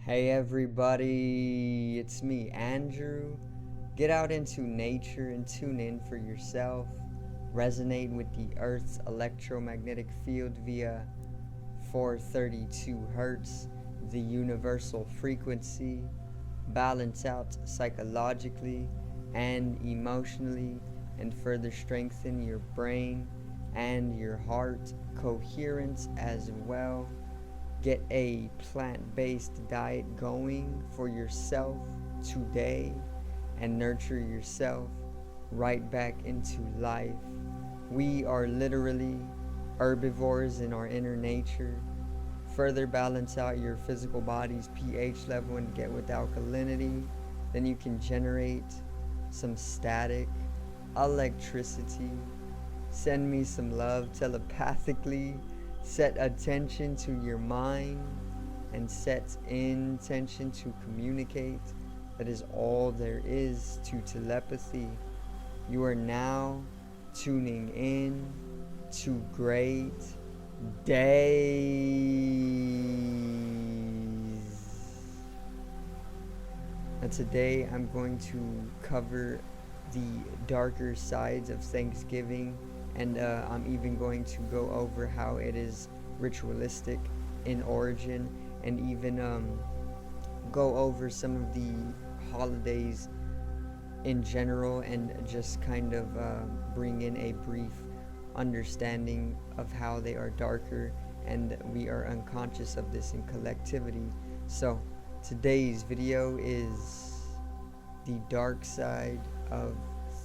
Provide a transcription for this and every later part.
Hey everybody, it's me, Andrew. Get out into nature and tune in for yourself. Resonate with the Earth's electromagnetic field via 432 Hertz, the universal frequency. Balance out psychologically and emotionally, and further strengthen your brain and your heart coherence as well. Get a plant-based diet going for yourself today and nurture yourself right back into life. We are literally herbivores in our inner nature. Further balance out your physical body's pH level and get with alkalinity. Then you can generate some static, electricity. Send me some love telepathically. Set attention to your mind and set intention to communicate. That is all there is to telepathy. You are now tuning in to great days. Now today I'm going to cover the darker sides of Thanksgiving, and I'm even going to go over how it is ritualistic in origin, and even go over some of the holidays in general, and just kind of bring in a brief understanding of how they are darker, and we are unconscious of this in collectivity. So today's video is the dark side of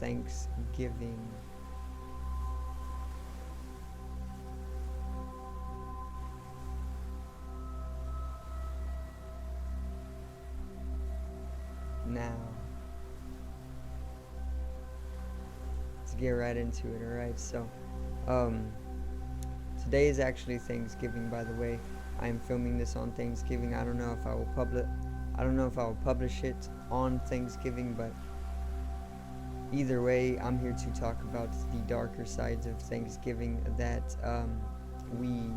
Thanksgiving. Now, let's get right into it. Alright, so today is actually Thanksgiving, by the way. I am filming this on Thanksgiving. I don't know if I will publish it on Thanksgiving, but either way, I'm here to talk about the darker sides of Thanksgiving that we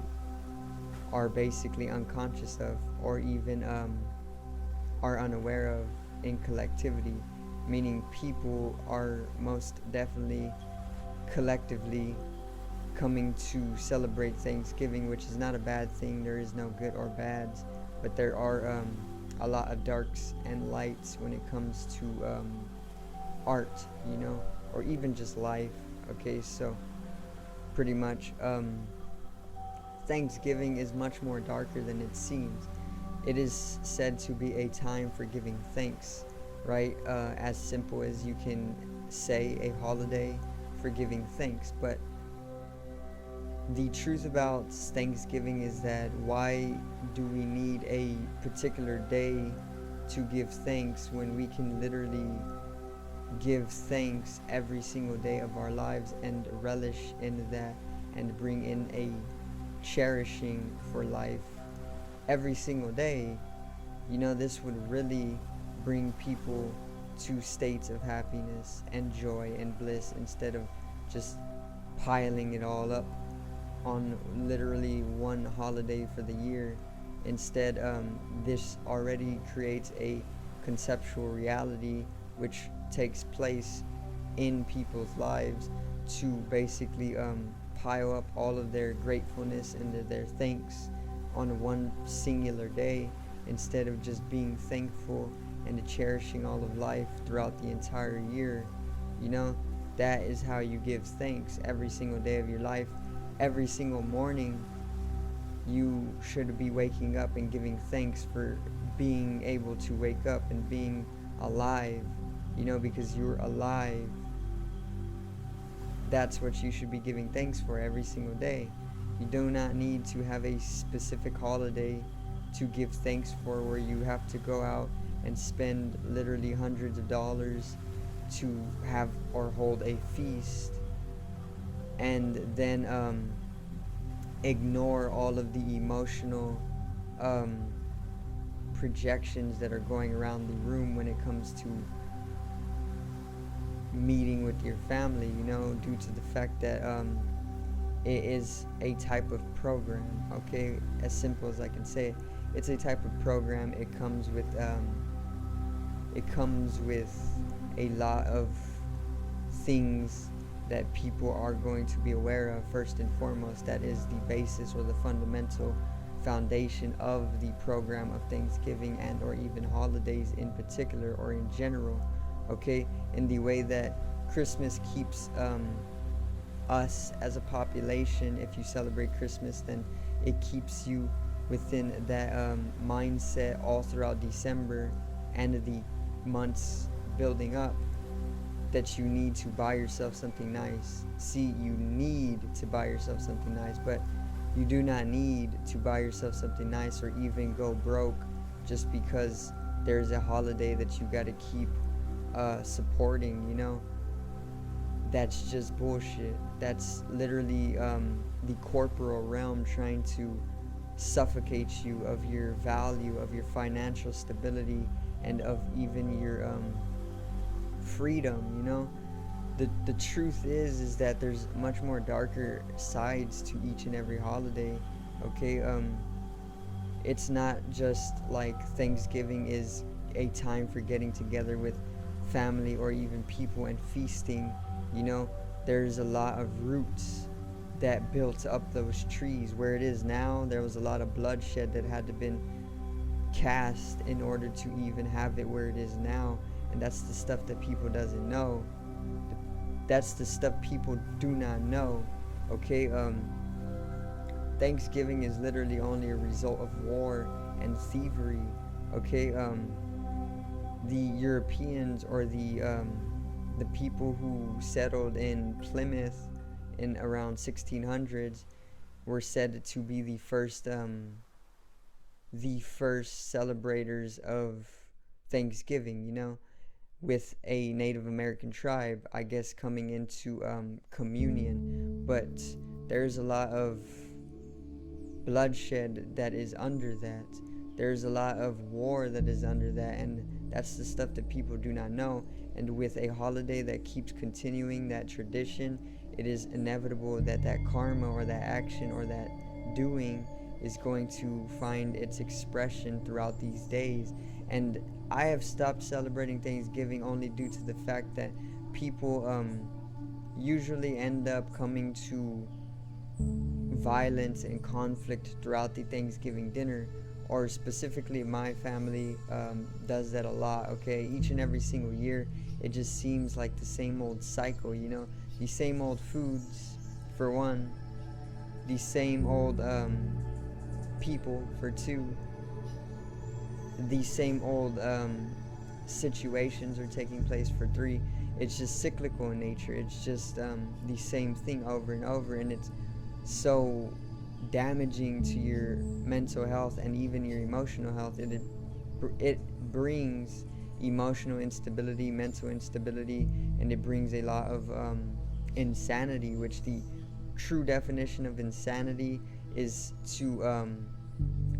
are basically unconscious of, or even are unaware of in collectivity, meaning people are most definitely collectively coming to celebrate Thanksgiving, which is not a bad thing. There is no good or bads, but there are a lot of darks and lights when it comes to art, you know, or even just life. Okay, so pretty much Thanksgiving is much more darker than it seems. It is said to be a time for giving thanks, right? As simple as you can say a holiday for giving thanks. But the truth about Thanksgiving is that why do we need a particular day to give thanks when we can literally give thanks every single day of our lives and relish in that and bring in a cherishing for life every single day? You know, this would really bring people to states of happiness and joy and bliss, instead of just piling it all up on literally one holiday for the year. Instead, this already creates a conceptual reality which takes place in people's lives to basically pile up all of their gratefulness and their thanks on one singular day, instead of just being thankful and cherishing all of life throughout the entire year. You know, that is how you give thanks every single day of your life. Every single morning you should be waking up and giving thanks for being able to wake up and being alive, you know, because you're alive. That's what you should be giving thanks for every single day. You do not need to have a specific holiday to give thanks for, where you have to go out and spend literally hundreds of dollars to have or hold a feast, and then ignore all of the emotional projections that are going around the room when it comes to meeting with your family, you know, due to the fact that it is a type of program. Okay, as simple as I can say it. it's a type of program. It comes with a lot of things that people are going to be aware of. First and foremost, that is the basis or the fundamental foundation of the program of Thanksgiving and or even holidays in particular or in general. Okay, in the way that Christmas keeps us as a population, if you celebrate Christmas, then it keeps you within that mindset all throughout December and the months building up, that you need to buy yourself something nice. See, you need to buy yourself something nice, but you do not need to buy yourself something nice or even go broke just because there's a holiday that you got to keep supporting, you know. That's just bullshit. That's literally the corporal realm trying to suffocate you of your value, of your financial stability, and of even your freedom, you know. The truth is that there's much more darker sides to each and every holiday. Okay, it's not just like Thanksgiving is a time for getting together with family or even people and feasting. You know, there's a lot of roots that built up those trees. Where it is now, there was a lot of bloodshed that had to been cast in order to even have it where it is now. And that's the stuff that people doesn't know. That's the stuff people do not know. Okay, Thanksgiving is literally only a result of war and thievery. Okay, the Europeans or the people who settled in Plymouth in around 1600s were said to be the first celebrators of Thanksgiving, you know, with a Native American tribe, I guess, coming into communion. But there's a lot of bloodshed that is under that. There's a lot of war that is under that, and that's the stuff that people do not know. And with a holiday that keeps continuing that tradition, it is inevitable that that karma or that action or that doing is going to find its expression throughout these days. And I have stopped celebrating Thanksgiving only due to the fact that people usually end up coming to violence and conflict throughout the Thanksgiving dinner, or specifically my family does that a lot. Okay, each and every single year it just seems like the same old cycle, you know, the same old foods for one, the same old people for two, the same old situations are taking place for three. It's just cyclical in nature. It's just the same thing over and over, and it's so damaging to your mental health and even your emotional health. It brings emotional instability, mental instability, and it brings a lot of insanity, which the true definition of insanity is to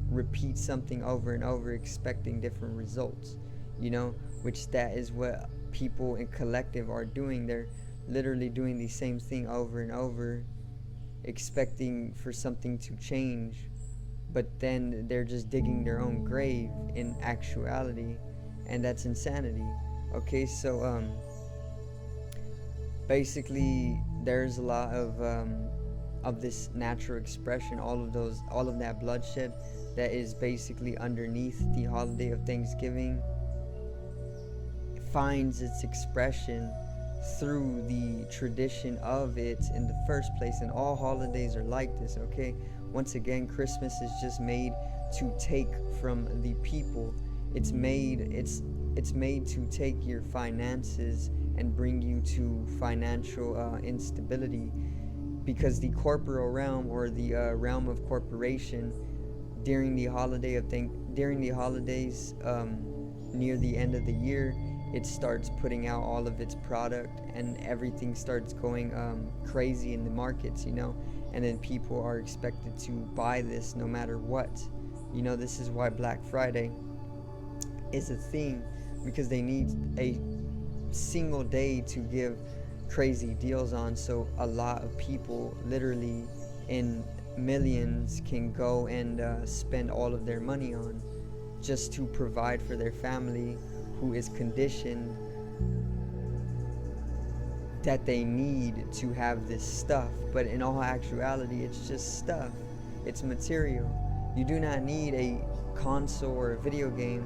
repeat something over and over expecting different results, you know, which that is what people in collective are doing. They're literally doing the same thing over and over expecting for something to change, but then they're just digging their own grave in actuality, and that's insanity. Okay, so basically there's a lot of this natural expression, all of that bloodshed that is basically underneath the holiday of Thanksgiving finds its expression through the tradition of it in the first place. And all holidays are like this. Okay, once again, Christmas is just made to take from the people. It's made to take your finances and bring you to financial instability, because the corporal realm or the realm of corporation during the holidays near the end of the year, it starts putting out all of its product and everything starts going crazy in the markets, you know, and then people are expected to buy this no matter what. You know, this is why Black Friday is a thing, because they need a single day to give crazy deals on, so a lot of people literally in millions can go and spend all of their money on just to provide for their family, who is conditioned that they need to have this stuff. But in all actuality, it's just stuff. It's material. You do not need a console or a video game.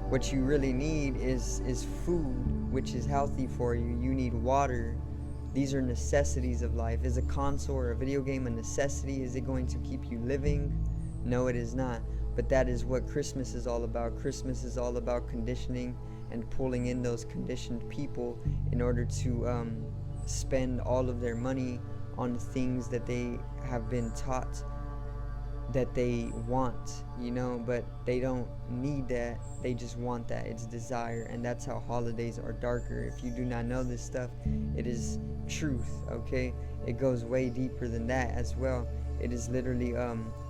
What you really need is food, which is healthy for you. You need water. These are necessities of life. Is a console or a video game a necessity? Is it going to keep you living? No, it is not. But that is what Christmas is all about. Christmas is all about conditioning and pulling in those conditioned people in order to spend all of their money on things that they have been taught that they want, but they don't need that. They just want that. It's desire. And that's how holidays are darker. If you do not know this stuff, it is truth, okay? It goes way deeper than that as well. It is literally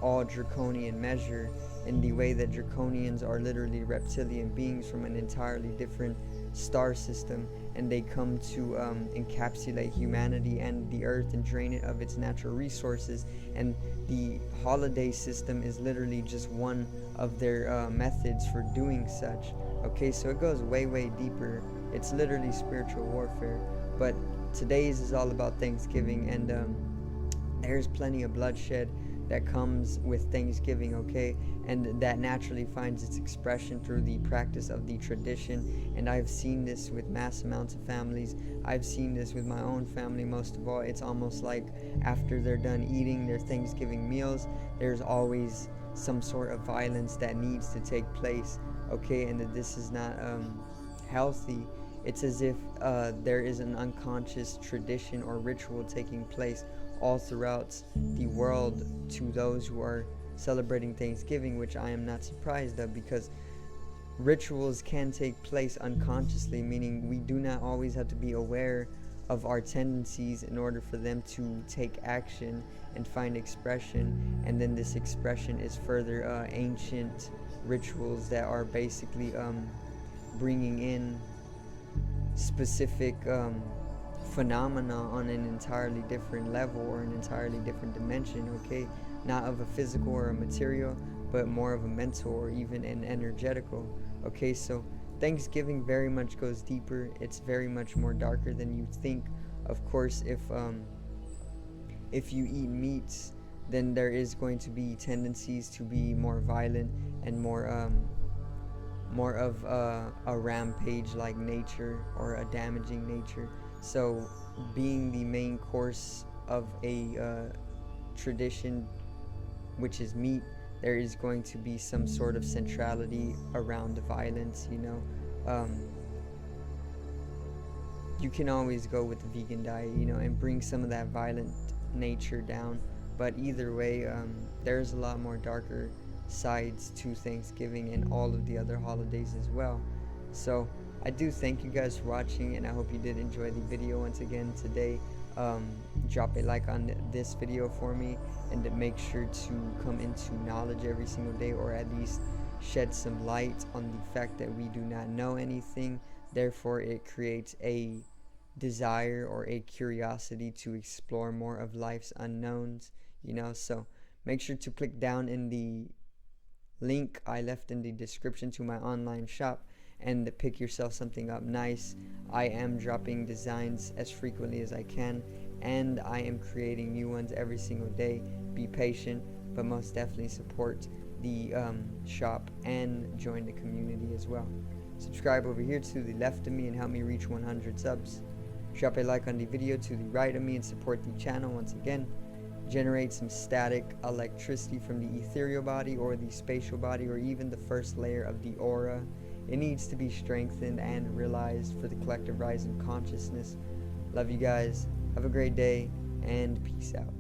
all draconian measure, in the way that draconians are literally reptilian beings from an entirely different star system, and they come to encapsulate humanity and the earth and drain it of its natural resources. And the holiday system is literally just one of their methods for doing such. Okay, so it goes way deeper. It's literally spiritual warfare. But today's is all about Thanksgiving, and there's plenty of bloodshed that comes with Thanksgiving, okay? And that naturally finds its expression through the practice of the tradition. And I've seen this with mass amounts of families. I've seen this with my own family most of all. It's almost like after they're done eating their Thanksgiving meals, there's always some sort of violence that needs to take place, okay? And that this is not healthy. It's as if there is an unconscious tradition or ritual taking place all throughout the world to those who are celebrating Thanksgiving, which I am not surprised of, because rituals can take place unconsciously, meaning we do not always have to be aware of our tendencies in order for them to take action and find expression. And then this expression is further ancient rituals that are basically bringing in specific phenomena on an entirely different level or an entirely different dimension, okay? Not of a physical or a material, but more of a mental or even an energetical, okay? So Thanksgiving very much goes deeper. It's very much more darker than you think. Of course, if you eat meats, then there is going to be tendencies to be more violent and more of a rampage-like nature or a damaging nature. So being the main course of a tradition, which is meat, there is going to be some sort of centrality around the violence, You can always go with the vegan diet, and bring some of that violent nature down. But either way, there's a lot more darker sides to Thanksgiving and all of the other holidays as well. So I do thank you guys for watching, and I hope you did enjoy the video once again today. Drop a like on this video for me, and make sure to come into knowledge every single day, or at least shed some light on the fact that we do not know anything. Therefore, it creates a desire or a curiosity to explore more of life's unknowns, So make sure to click down in the link I left in the description to my online shop and pick yourself something up nice. I am dropping designs as frequently as I can, and I am creating new ones every single day. Be patient, but most definitely support the shop and join the community as well. Subscribe over here to the left of me and help me reach 100 subs. Drop a like on the video to the right of me and support the channel once again. Generate some static electricity from the ethereal body or the spatial body, or even the first layer of the aura. It needs to be strengthened and realized for the collective rise in consciousness. Love you guys. Have a great day, and peace out.